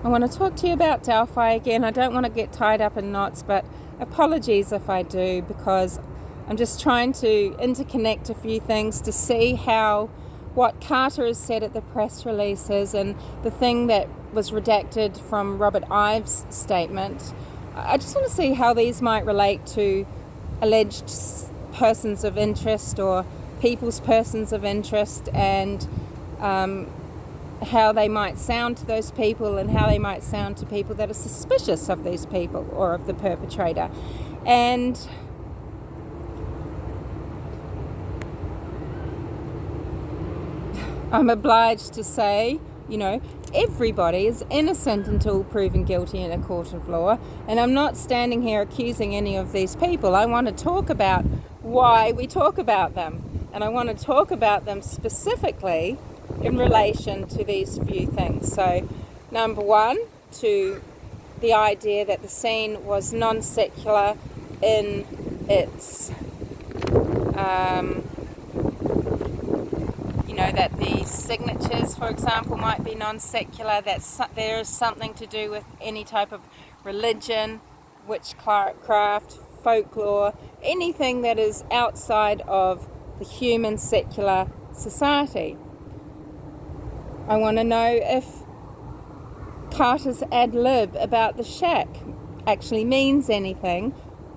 I want to talk to you about Delphi again. I don't want to get tied up in knots, but apologies if I do, because I'm just trying to interconnect a few things to see how what Carter has said at the press releases and the thing that was redacted from Robert Ives' statement. I just want to see how these might relate to alleged persons of interest or people's persons of interest, and how they might sound to those people and how they might sound to people that are suspicious of these people or of the perpetrator. And I'm obliged to say, everybody is innocent until proven guilty in a court of law. And I'm not standing here accusing any of these people. I want to talk about why we talk about them. And I want to talk about them specifically in relation to these few things. So, number one, to the idea that the scene was non-secular in its, that the signatures, for example, might be non-secular, that there is something to do with any type of religion, witchcraft, folklore, anything that is outside of the human secular society. I want to know if Carter's ad lib about the shack actually means anything.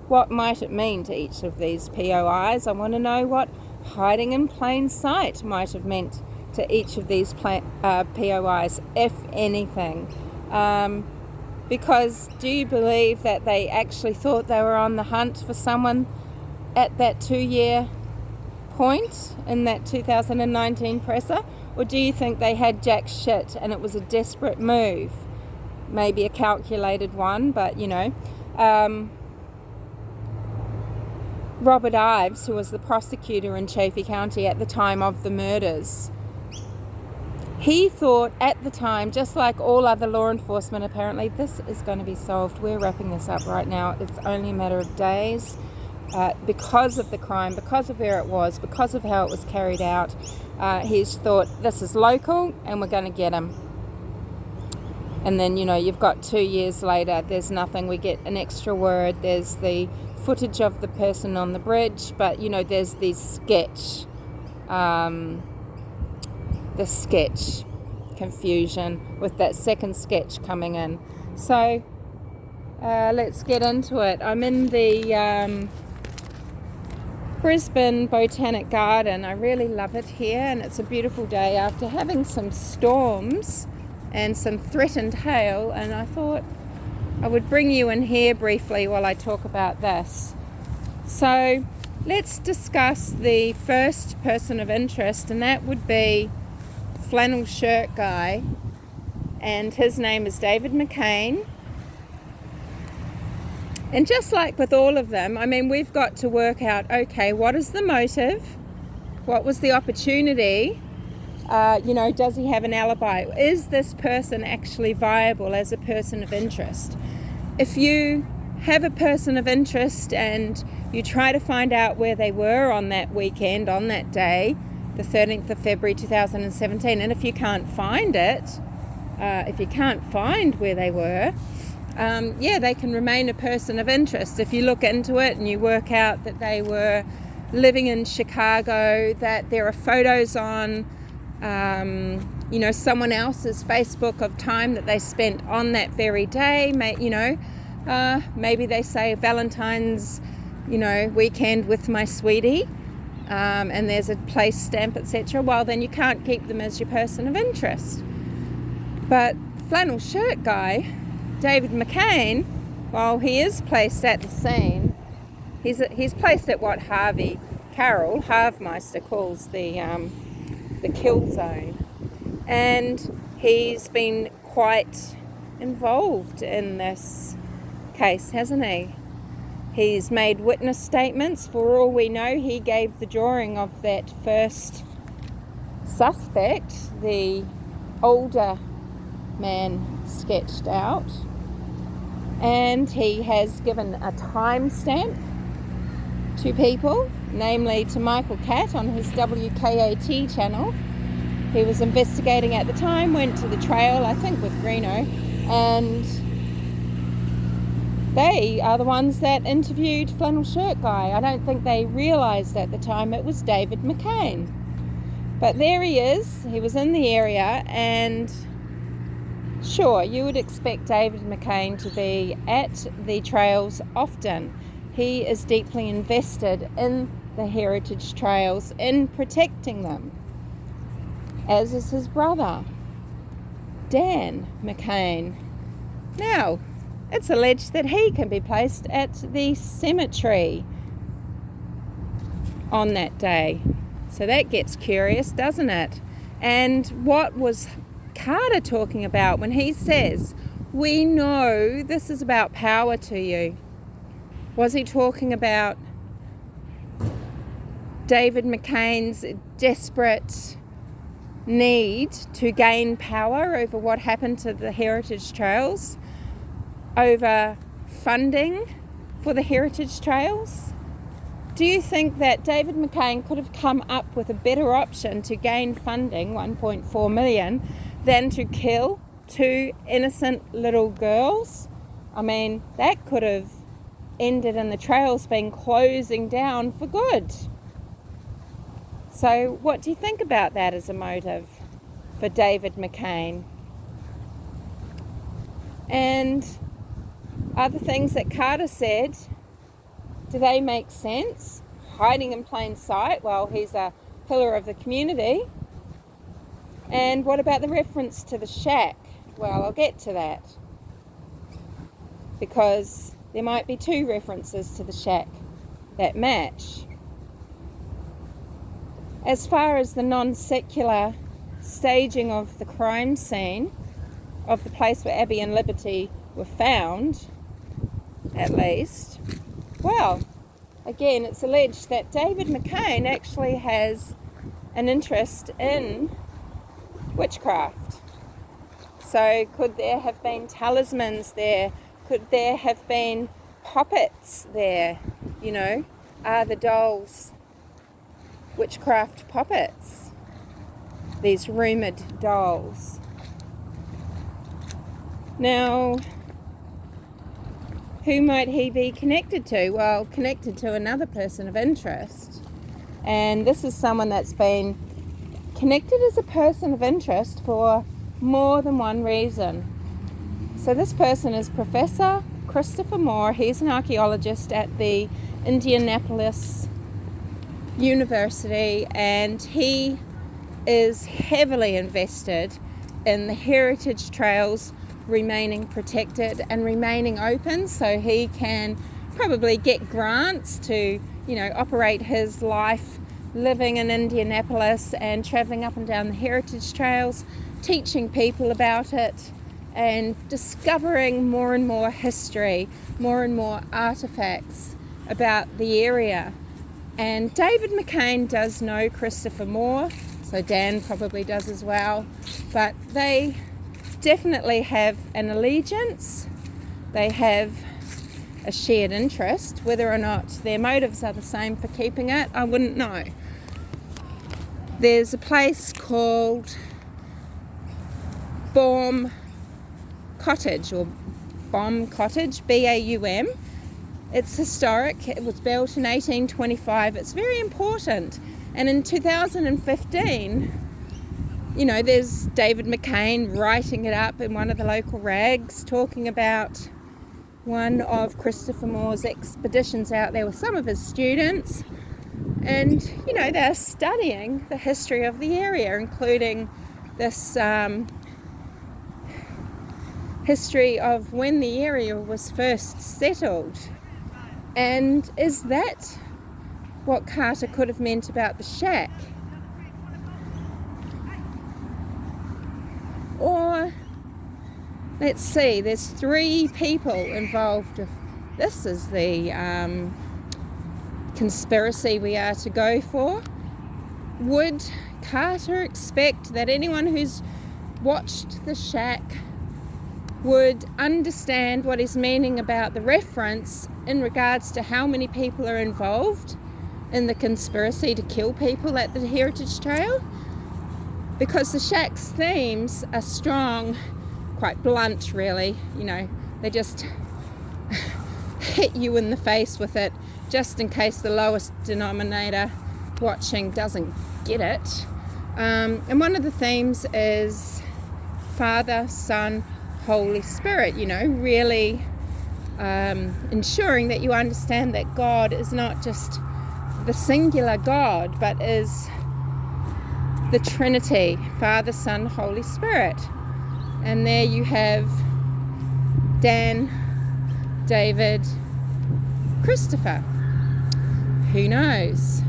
What might it mean to each of these POIs? I want to know what hiding in plain sight might have meant to each of these POIs, if anything. Because do you believe that they actually thought they were on the hunt for someone at that 2-year point in that 2019 presser? Or do you think they had jack shit and it was a desperate move? Maybe a calculated one, but Robert Ives, who was the prosecutor in Chaffey County at the time of the murders, he thought at the time, just like all other law enforcement apparently, this is going to be solved. We're wrapping this up right now. It's only a matter of days. Because of the crime, because of where it was, because of how it was carried out, he's thought, this is local and we're going to get him. And then, you've got 2 years later, there's nothing. We get an extra word. There's the footage of the person on the bridge, but, there's the sketch confusion with that second sketch coming in. So let's get into it. I'm in the Brisbane Botanic Garden. I really love it here, and it's a beautiful day after having some storms and some threatened hail, and I thought I would bring you in here briefly while I talk about this. So let's discuss the first person of interest, and that would be flannel shirt guy, and his name is David McCain. And just like with all of them, we've got to work out, okay, what is the motive? What was the opportunity? Does he have an alibi? Is this person actually viable as a person of interest? If you have a person of interest and you try to find out where they were on that weekend, on that day, the 13th of February 2017, and if you can't find it, if you can't find where they were, they can remain a person of interest. If you look into it and you work out that they were living in Chicago, that there are photos on, someone else's Facebook of time that they spent on that very day, maybe they say Valentine's, weekend with my sweetie, and there's a place stamp, etc. Well, then you can't keep them as your person of interest. But flannel shirt guy, David McCain, while he is placed at the scene, he's placed at what Carol Harvmeister calls the kill zone, and he's been quite involved in this case, hasn't he? He's made witness statements. For all we know, he gave the drawing of that first suspect, the older man sketched out, and he has given a timestamp to people, namely to Michael Catt on his WKAT channel. He was investigating at the time, went to the trail, I think with Reno, And they are the ones that interviewed Flannel Shirt Guy. I don't think they realised at the time it was David McCain. But there he is. He was in the area, and sure, you would expect David McCain to be at the trails often. He is deeply invested in the heritage trails, in protecting them, as is his brother, Dan McCain. Now, it's alleged that he can be placed at the cemetery on that day. So that gets curious, doesn't it? And what was Carter talking about when he says, we know this is about power to you? Was he talking about David McCain's desperate need to gain power over what happened to the heritage trails, over funding for the heritage trails? Do you think that David McCain could have come up with a better option to gain funding, 1.4 million, than to kill 2 innocent little girls? I mean, that could have ended in the trails being closing down for good. So what do you think about that as a motive for David McCain? And other things that Carter said, do they make sense? Hiding in plain sight while he's a pillar of the community. And what about the reference to the shack? Well, I'll get to that, because there might be 2 references to the shack that match. As far as the non-secular staging of the crime scene, of the place where Abby and Liberty were found, at least, well, again, it's alleged that David McCain actually has an interest in witchcraft. So could there have been talismans there? Could there have been puppets there? You know, are the dolls witchcraft puppets? These rumoured dolls. Now, who might he be connected to? Well, connected to another person of interest. And this is someone that's been connected as a person of interest for more than one reason. So this person is Professor Christopher Moore. He's an archaeologist at the Indianapolis University, and he is heavily invested in the heritage trails remaining protected and remaining open, so he can probably get grants to, you know, operate his life living in Indianapolis and traveling up and down the heritage trails, teaching people about it and discovering more and more history, more and more artifacts about the area. And David McCain does know Christopher Moore, so Dan probably does as well, but they definitely have an allegiance, they have a shared interest. Whether or not their motives are the same for keeping it, I wouldn't know. There's a place called Baum Cottage, or Baum Cottage, B-A-U-M. It's historic. It was built in 1825. It's very important. And in 2015, you know, there's David McCain writing it up in one of the local rags, talking about one of Christopher Moore's expeditions out there with some of his students. And, you know, they're studying the history of the area, including this history of when the area was first settled. And is that what Carter could have meant about the shack? Or, let's see, there's 3 people involved. This is the conspiracy we are to go for. Would Carter expect that anyone who's watched the shack would understand what he's meaning about the reference in regards to how many people are involved in the conspiracy to kill people at the Heritage Trail? Because the shack's themes are strong quite blunt, really. You know, they just hit you in the face with it, just in case the lowest denominator watching doesn't get it. And one of the themes is Father, Son, Holy Spirit, you know, really ensuring that you understand that God is not just the singular God, but is the Trinity, Father, Son, Holy Spirit. And there you have Dan, David, Christopher. Who knows?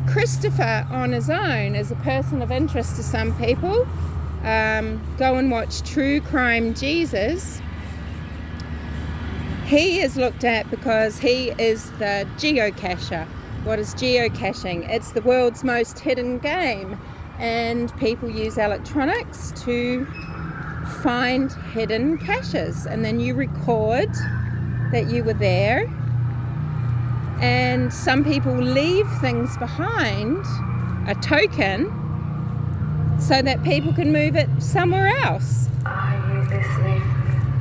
Christopher on his own is a person of interest to some people. Go and watch True Crime Jesus. He is looked at because he is the geocacher. What is geocaching? It's the world's most hidden game, and people use electronics to find hidden caches, and then you record that you were there. And some people leave things behind, a token, so that people can move it somewhere else. Are you listening?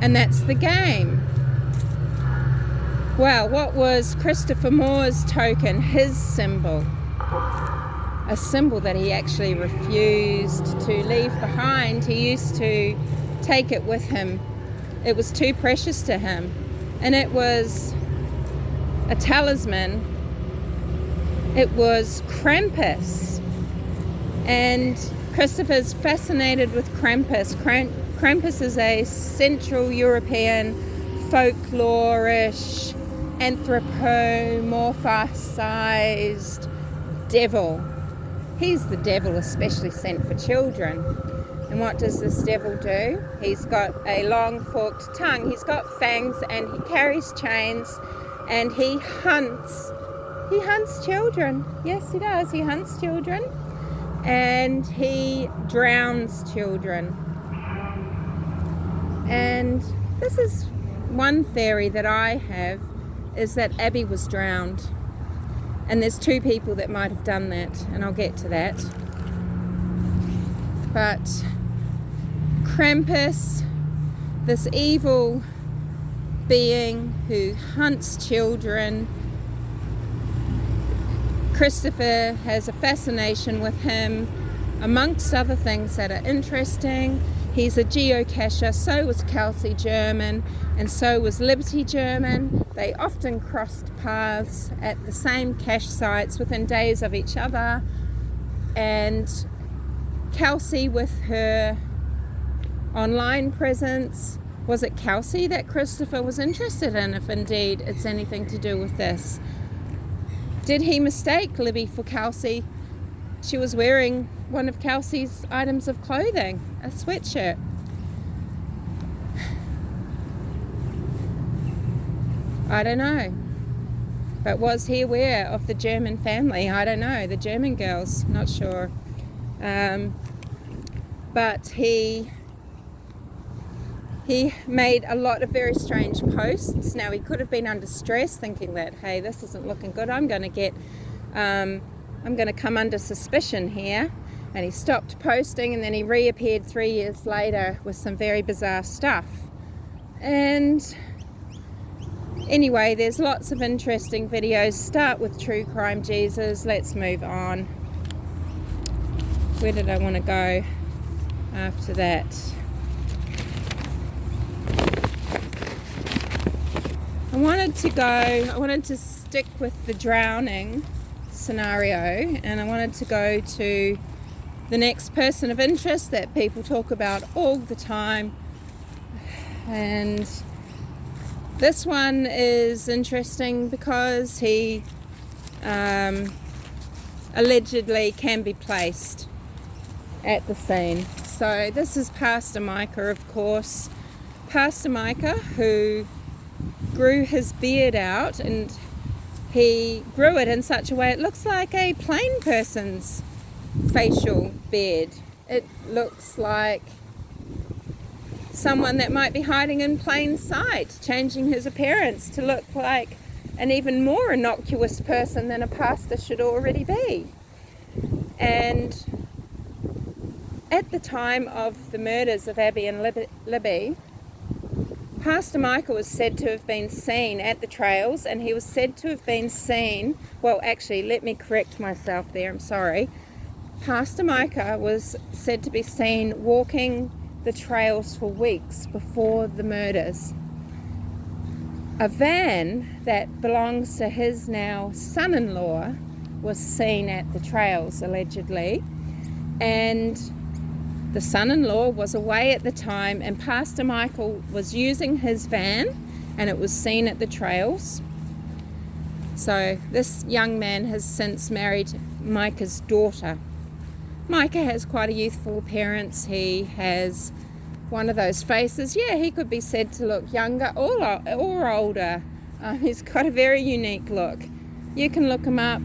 And that's the game. Well, what was Christopher Moore's token, his symbol? A symbol that he actually refused to leave behind. He used to take it with him. It was too precious to him. And it was a talisman. It was Krampus. And Christopher's fascinated with Krampus. Krampus is a Central European folklore-ish, anthropomorphized devil. He's the devil especially sent for children. And what does this devil do? He's got a long forked tongue, he's got fangs, and he carries chains, and he hunts children. Yes, he does. He hunts children, and he drowns children. And this is one theory that I have, is that Abby was drowned. And there's two people that might have done that, and I'll get to that. But Krampus, this evil being who hunts children, Christopher has a fascination with him, amongst other things that are interesting. He's a geocacher, so was Kelsey German, and so was Liberty German. They often crossed paths at the same cache sites within days of each other. And Kelsey, with her online presence, was it Kelsey that Christopher was interested in, if indeed it's anything to do with this? Did he mistake Libby for Kelsey? She was wearing one of Kelsey's items of clothing, a sweatshirt. I don't know. But was he aware of the German family? I don't know. The German girls, not sure. But he made a lot of very strange posts. Now, he could have been under stress, thinking that, hey, this isn't looking good. I'm going to come under suspicion here. And he stopped posting, and then he reappeared 3 years later with some very bizarre stuff. And anyway, there's lots of interesting videos. Start with True Crime Jesus. Let's move on. Where did I want to go after that? I wanted to stick with the drowning scenario, and I wanted to go to the next person of interest that people talk about all the time. And this one is interesting because he allegedly can be placed at the scene. So this is Pastor Micah, of course. Pastor Micah, who grew his beard out, and he grew it in such a way it looks like a plain person's facial beard. It looks like someone that might be hiding in plain sight, changing his appearance to look like an even more innocuous person than a pastor should already be. And at the time of the murders of Abby and Libby, Pastor Micah was said to have been seen at the trails, and he was said to have been seen, well, actually, let me correct myself there, I'm sorry. Pastor Micah was said to be seen walking the trails for weeks before the murders. A van that belongs to his now son-in-law was seen at the trails, allegedly, and the son-in-law was away at the time, and Pastor Michael was using his van, and it was seen at the trails. So this young man has since married Micah's daughter. Micah has quite a youthful appearance. He has one of those faces. Yeah, he could be said to look younger or older. He's got a very unique look. You can look him up.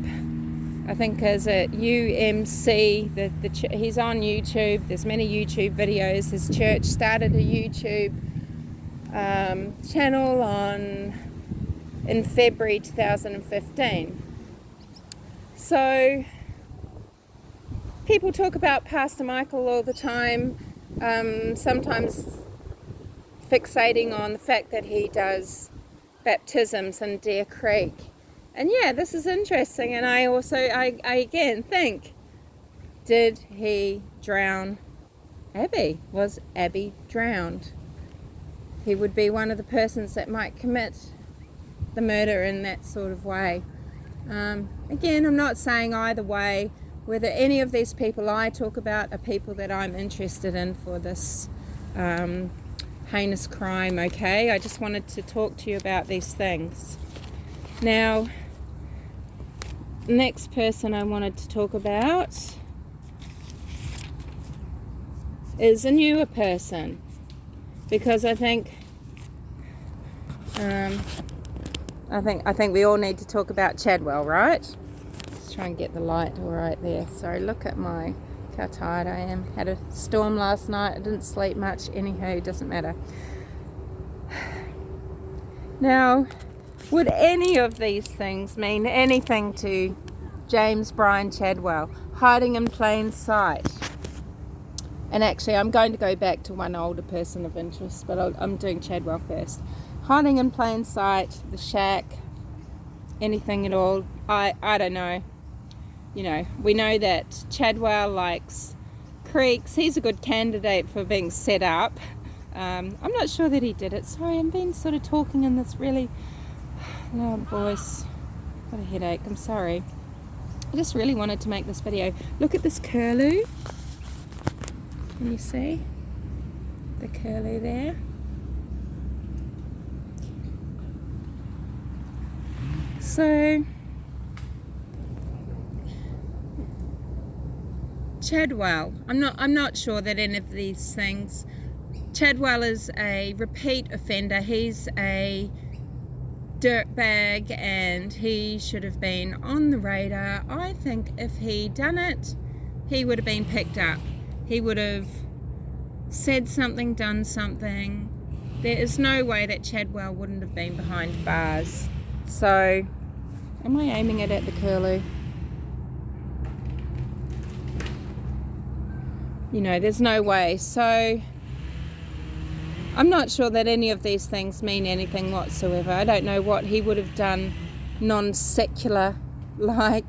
I think as a UMC, he's on YouTube. There's many YouTube videos. His church started a YouTube channel in February 2015. So people talk about Pastor Michael all the time, sometimes fixating on the fact that he does baptisms in Deer Creek. And yeah, this is interesting, and I again think, did he drown Abby? Was Abby drowned? He would be one of the persons that might commit the murder in that sort of way. Again, I'm not saying either way whether any of these people I talk about are people that I'm interested in for this heinous crime, okay? I just wanted to talk to you about these things. Now, next person I wanted to talk about is a newer person, because I think we all need to talk about Chadwell, right? Let's try and get the light all right there. Sorry, look at how tired I am. Had a storm last night. I didn't sleep much. Anywho, doesn't matter. Now, would any of these things mean anything to James Brian Chadwell, hiding in plain sight? And actually, I'm going to go back to one older person of interest, but I'm doing Chadwell first. Hiding in plain sight, the shack, anything at all, I don't know. You know, we know that Chadwell likes creeks. He's a good candidate for being set up. I'm not sure that he did it. Sorry, I'm being sort of talking in this really loud voice. Got a headache, I'm sorry. I just really wanted to make this video. Look at this curlew. Can you see the curlew there? So Chadwell, I'm not sure that any of these things. Chadwell is a repeat offender. He's a dirtbag, and he should have been on the radar. I think if he'd done it, he would have been picked up. He would have said something, done something. There is no way that Chadwell wouldn't have been behind bars. So, am I aiming it at the curlew? You know, there's no way. So, I'm not sure that any of these things mean anything whatsoever. I don't know what he would have done non-secular like.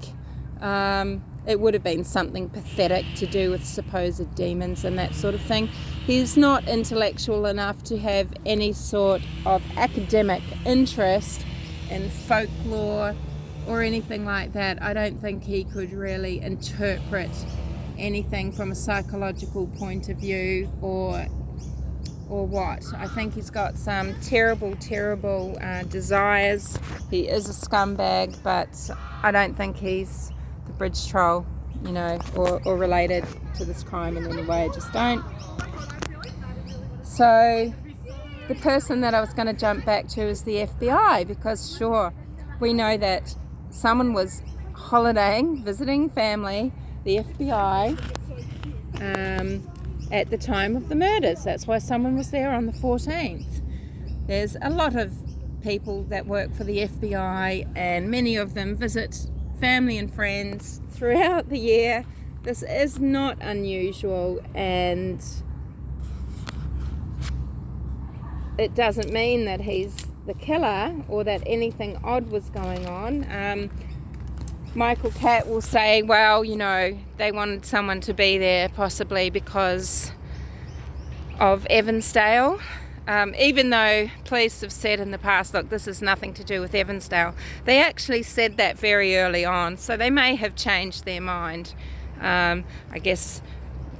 It would have been something pathetic to do with supposed demons and that sort of thing. He's not intellectual enough to have any sort of academic interest in folklore or anything like that. I don't think he could really interpret anything from a psychological point of view or what. I think he's got some terrible desires. He is a scumbag, but I don't think he's the bridge troll, you know, or related to this crime in any way. I just don't. So the person that I was going to jump back to is the FBI, because sure, we know that someone was holidaying, visiting family, the FBI, at the time of the murders. That's why someone was there on the 14th. There's a lot of people that work for the FBI, and many of them visit family and friends throughout the year. This is not unusual, and it doesn't mean that he's the killer or that anything odd was going on. Michael Catt will say, well, you know, they wanted someone to be there possibly because of Evansdale. Even though police have said in the past, look, this has nothing to do with Evansdale. They actually said that very early on, so they may have changed their mind. I guess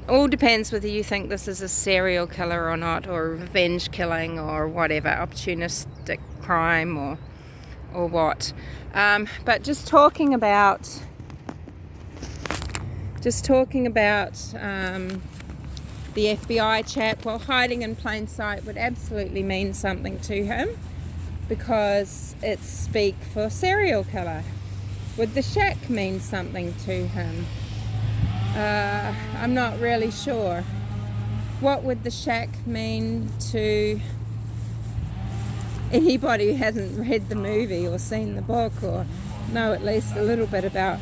all depends whether you think this is a serial killer or not, or revenge killing or whatever, opportunistic crime or what. But just talking about the FBI chap, well, hiding in plain sight would absolutely mean something to him, because it's speak for serial killer. Would the shack mean something to him? I'm not really sure. What would the shack mean to anybody who hasn't read the movie or seen the book or know at least a little bit about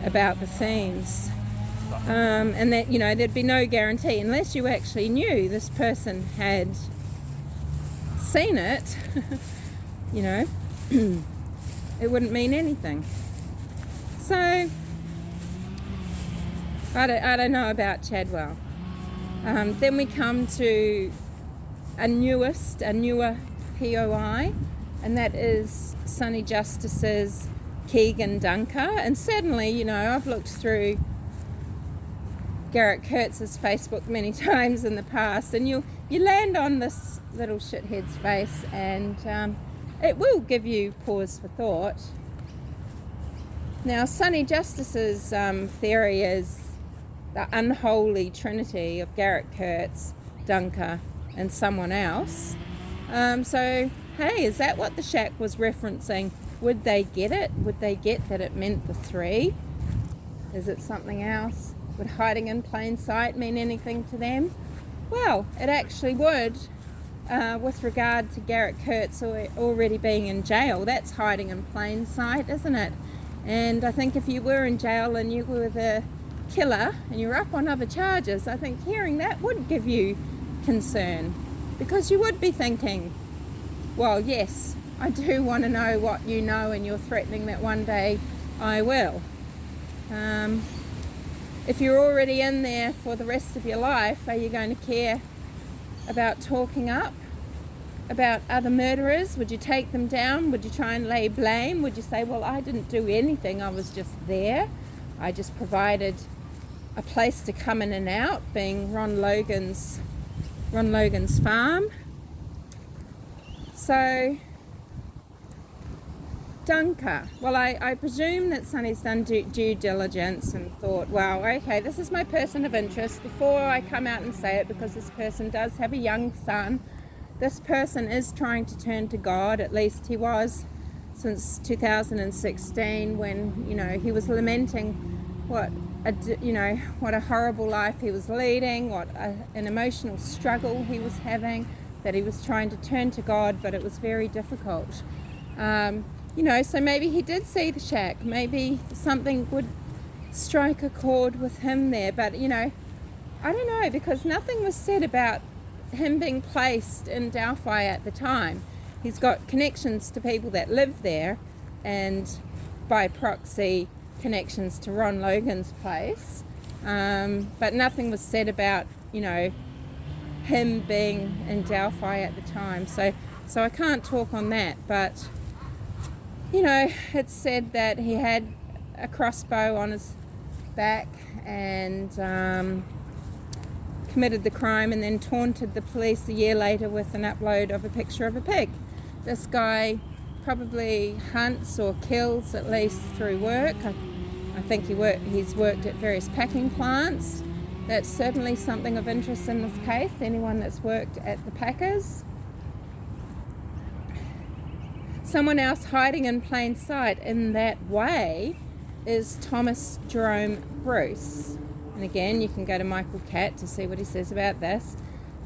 the themes? And that, you know, there'd be no guarantee unless you actually knew this person had seen it. You know, it wouldn't mean anything. So I don't know about Chadwell. Then we come to a newer POI, and that is Sonny Justice's Keegan Dunker. And certainly, you know, I've looked through Garrett Kurtz's Facebook many times in the past, and you land on this little shithead's face, and it will give you pause for thought. Now, Sonny Justice's theory is the unholy trinity of Garrett Kurtz, Dunker, and someone else. So, hey, is that what the shack was referencing? Would they get it? Would they get that it meant the three? Is it something else? Would hiding in plain sight mean anything to them? Well, it actually would, with regard to Garrett Kurtz already being in jail. That's hiding in plain sight, isn't it? And I think if you were in jail and you were the killer and you're up on other charges, I think hearing that would give you concern, because you would be thinking, well, yes, I do want to know what you know, and you're threatening that one day I will. If you're already in there for the rest of your life, are you going to care about talking up about other murderers? Would you take them down? Would you try and lay blame? Would you say, well, I didn't do anything, I was just there, I just provided a place to come in and out, being Ron Logan's farm? So, Dunker. Well, I presume that Sonny's done due diligence and thought, well, okay, this is my person of interest before I come out and say it, because this person does have a young son. This person is trying to turn to God, at least he was since 2016, when, you know, he was lamenting what a horrible life he was leading, what an emotional struggle he was having, that he was trying to turn to God, but it was very difficult. So maybe he did see the shack. Maybe something would strike a chord with him there. But, I don't know, because nothing was said about him being placed in Delphi at the time. He's got connections to people that live there, and by proxy connections to Ron Logan's place. But nothing was said about, him being in Delphi at the time. So I can't talk on that, but it's said that he had a crossbow on his back and committed the crime, and then taunted the police a year later with an upload of a picture of a pig. This guy probably hunts or kills, at least through work. I think he's worked at various packing plants. That's certainly something of interest in this case, anyone that's worked at the packers. Someone else hiding in plain sight in that way is Thomas Jerome Bruce. And again, you can go to Michael Catt to see what he says about this.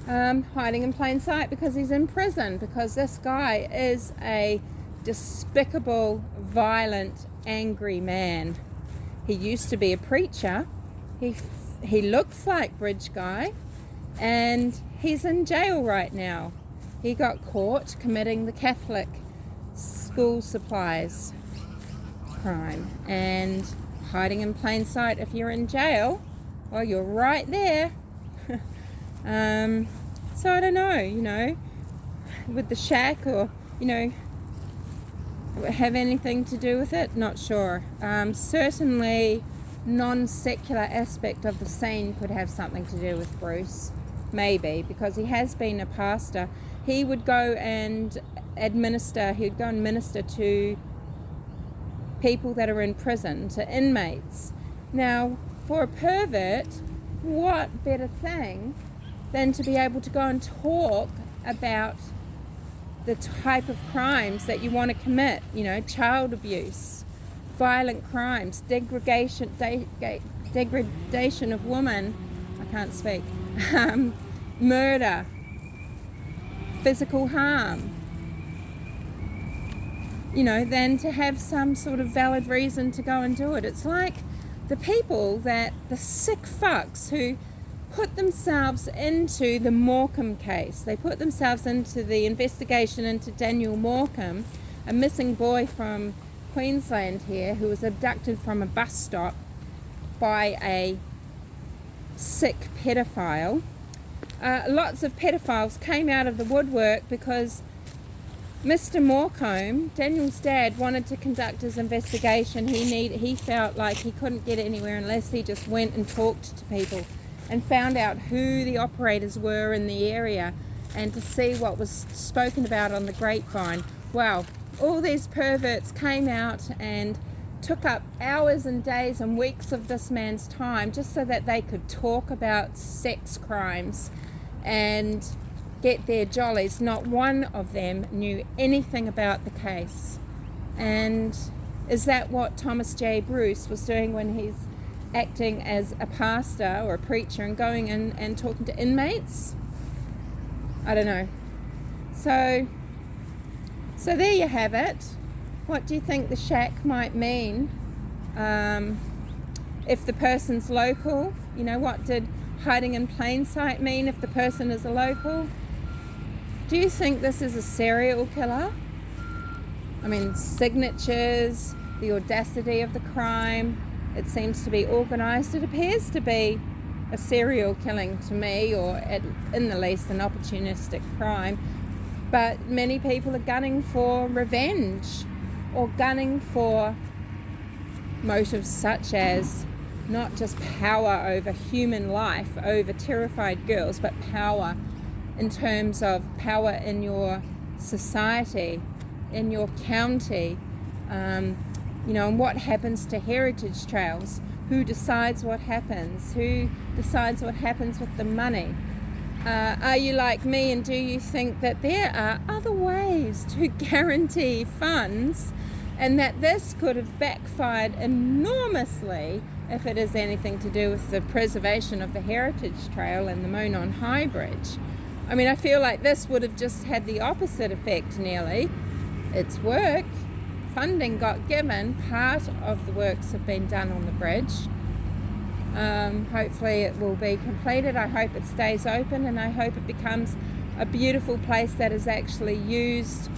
Hiding in plain sight because he's in prison, because this guy is a despicable, violent, angry man. He used to be a preacher, He looks like Bridge Guy, and he's in jail right now. He got caught committing the Catholic school supplies crime, and hiding in plain sight. If you're in jail, well, you're right there. So I don't know, with the shack, or, have anything to do with it? Not sure. Certainly non-secular aspect of the scene could have something to do with Bruce, maybe, because he has been a pastor. He would go and minister to people that are in prison, to inmates. Now, for a pervert, what better thing than to be able to go and talk about the type of crimes that you want to commit, child abuse, violent crimes, degradation of women, I can't speak, murder, physical harm, than to have some sort of valid reason to go and do it. It's like the sick fucks who put themselves into the Morecambe case. They put themselves into the investigation into Daniel Morecambe, a missing boy from Queensland here, who was abducted from a bus stop by a sick pedophile. Lots of pedophiles came out of the woodwork because Mr. Morecambe, Daniel's dad, wanted to conduct his investigation. He felt like he couldn't get anywhere unless he just went and talked to people and found out who the operators were in the area, and to see what was spoken about on the grapevine. Wow, all these perverts came out and took up hours and days and weeks of this man's time just so that they could talk about sex crimes and get their jollies. Not one of them knew anything about the case. And is that what Thomas J. Bruce was doing when he's acting as a pastor or a preacher and going in and talking to inmates? I don't know. So there you have it. What do you think the shack might mean? If the person's local, what did hiding in plain sight mean if the person is a local? Do you think this is a serial killer? I mean, signatures, the audacity of the crime, it seems to be organised. It appears to be a serial killing to me, or in the least an opportunistic crime. But many people are gunning for revenge, or gunning for motives such as not just power over human life, over terrified girls, but power in terms of power in your society, in your county, and what happens to heritage trails, who decides what happens, who decides what happens with the money. Are you like me, and do you think that there are other ways to guarantee funds, and that this could have backfired enormously if it is anything to do with the preservation of the heritage trail and the Monon High Bridge? I mean, I feel like this would have just had the opposite effect nearly. It's work. Funding got given. Part of the works have been done on the bridge. Hopefully it will be completed. I hope it stays open, and I hope it becomes a beautiful place that is actually used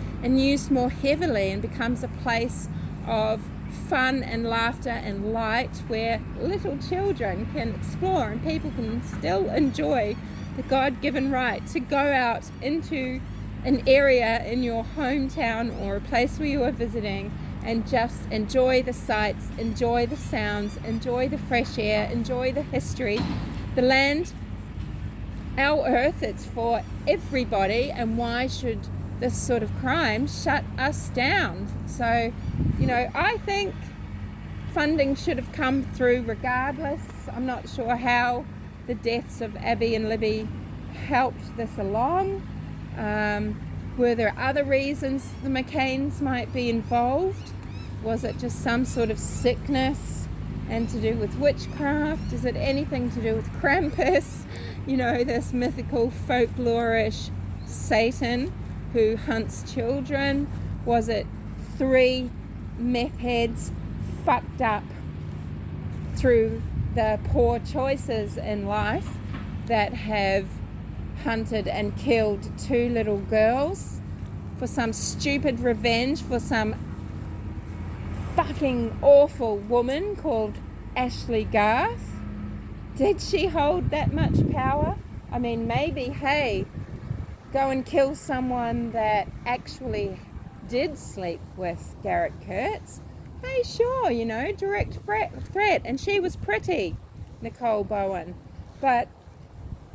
more heavily, and becomes a place of fun and laughter and light where little children can explore and people can still enjoy the God-given right to go out into an area in your hometown or a place where you are visiting and just enjoy the sights, enjoy the sounds, enjoy the fresh air, enjoy the history. The land, our earth, it's for everybody, and why should this sort of crime shut us down? So, I think funding should have come through regardless. I'm not sure how the deaths of Abby and Libby helped this along. Were there other reasons the McCains might be involved? Was it just some sort of sickness and to do with witchcraft? Is it anything to do with Krampus? This mythical folklorish Satan who hunts children? Was it 3 meth heads fucked up through the poor choices in life that have hunted and killed 2 little girls for some stupid revenge for some fucking awful woman called Ashley Garth. Did she hold that much power? I mean, maybe, hey, go and kill someone that actually did sleep with Garrett Kurtz. Hey, sure, direct threat. And she was pretty, Nicole Bowen. But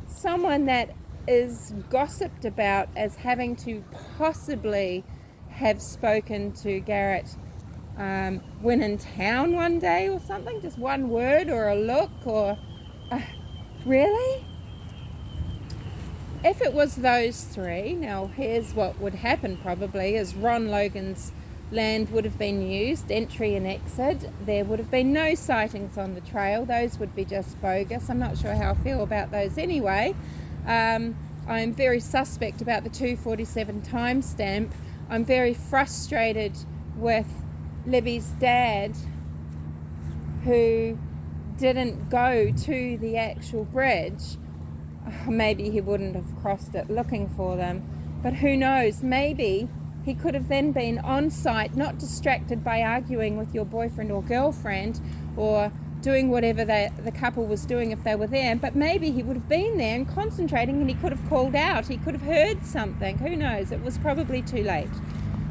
someone that is gossiped about as having to possibly have spoken to Garrett when in town one day or something, just one word or a look or... really? If it was those 3, now here's what would happen probably is Ron Logan's land would have been used, entry and exit. There would have been no sightings on the trail. Those would be just bogus. I'm not sure how I feel about those anyway. I'm very suspect about the 2:47 timestamp. I'm very frustrated with Libby's dad, who didn't go to the actual bridge. Maybe he wouldn't have crossed it looking for them, but who knows, maybe he could have then been on site, not distracted by arguing with your boyfriend or girlfriend or doing whatever the couple was doing if they were there, but maybe he would have been there and concentrating, and he could have called out, he could have heard something, who knows. It was probably too late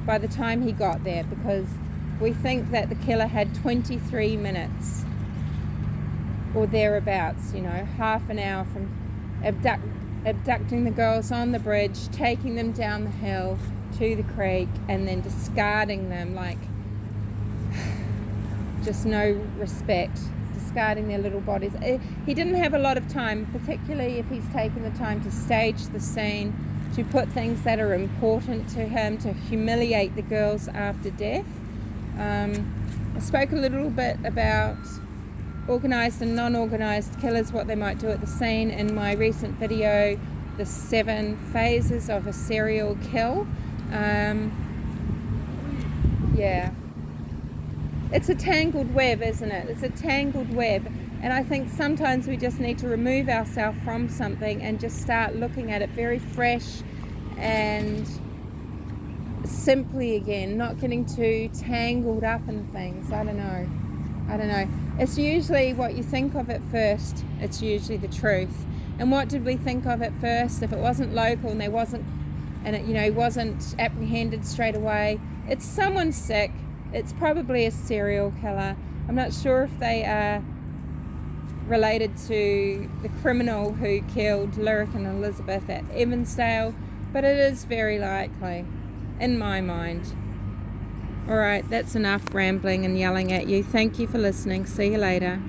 by the time he got there, because we think that the killer had 23 minutes or thereabouts, half an hour from abducting the girls on the bridge, taking them down the hill to the creek, and then discarding them like just no respect, discarding their little bodies. He didn't have a lot of time, particularly if he's taken the time to stage the scene, to put things that are important to him, to humiliate the girls after death. I spoke a little bit about organised and non-organised killers, what they might do at the scene, in my recent video, the 7 phases of a serial kill. Yeah, it's a tangled web, isn't it? It's a tangled web, and I think sometimes we just need to remove ourselves from something and just start looking at it very fresh and simply again, not getting too tangled up in things. I don't know. It's usually what you think of at first. It's usually the truth. And what did we think of at first? If it wasn't local and it wasn't apprehended straight away, it's someone sick. It's probably a serial killer. I'm not sure if they are related to the criminal who killed Lyric and Elizabeth at Evansdale, but it is very likely, in my mind. All right, that's enough rambling and yelling at you. Thank you for listening. See you later.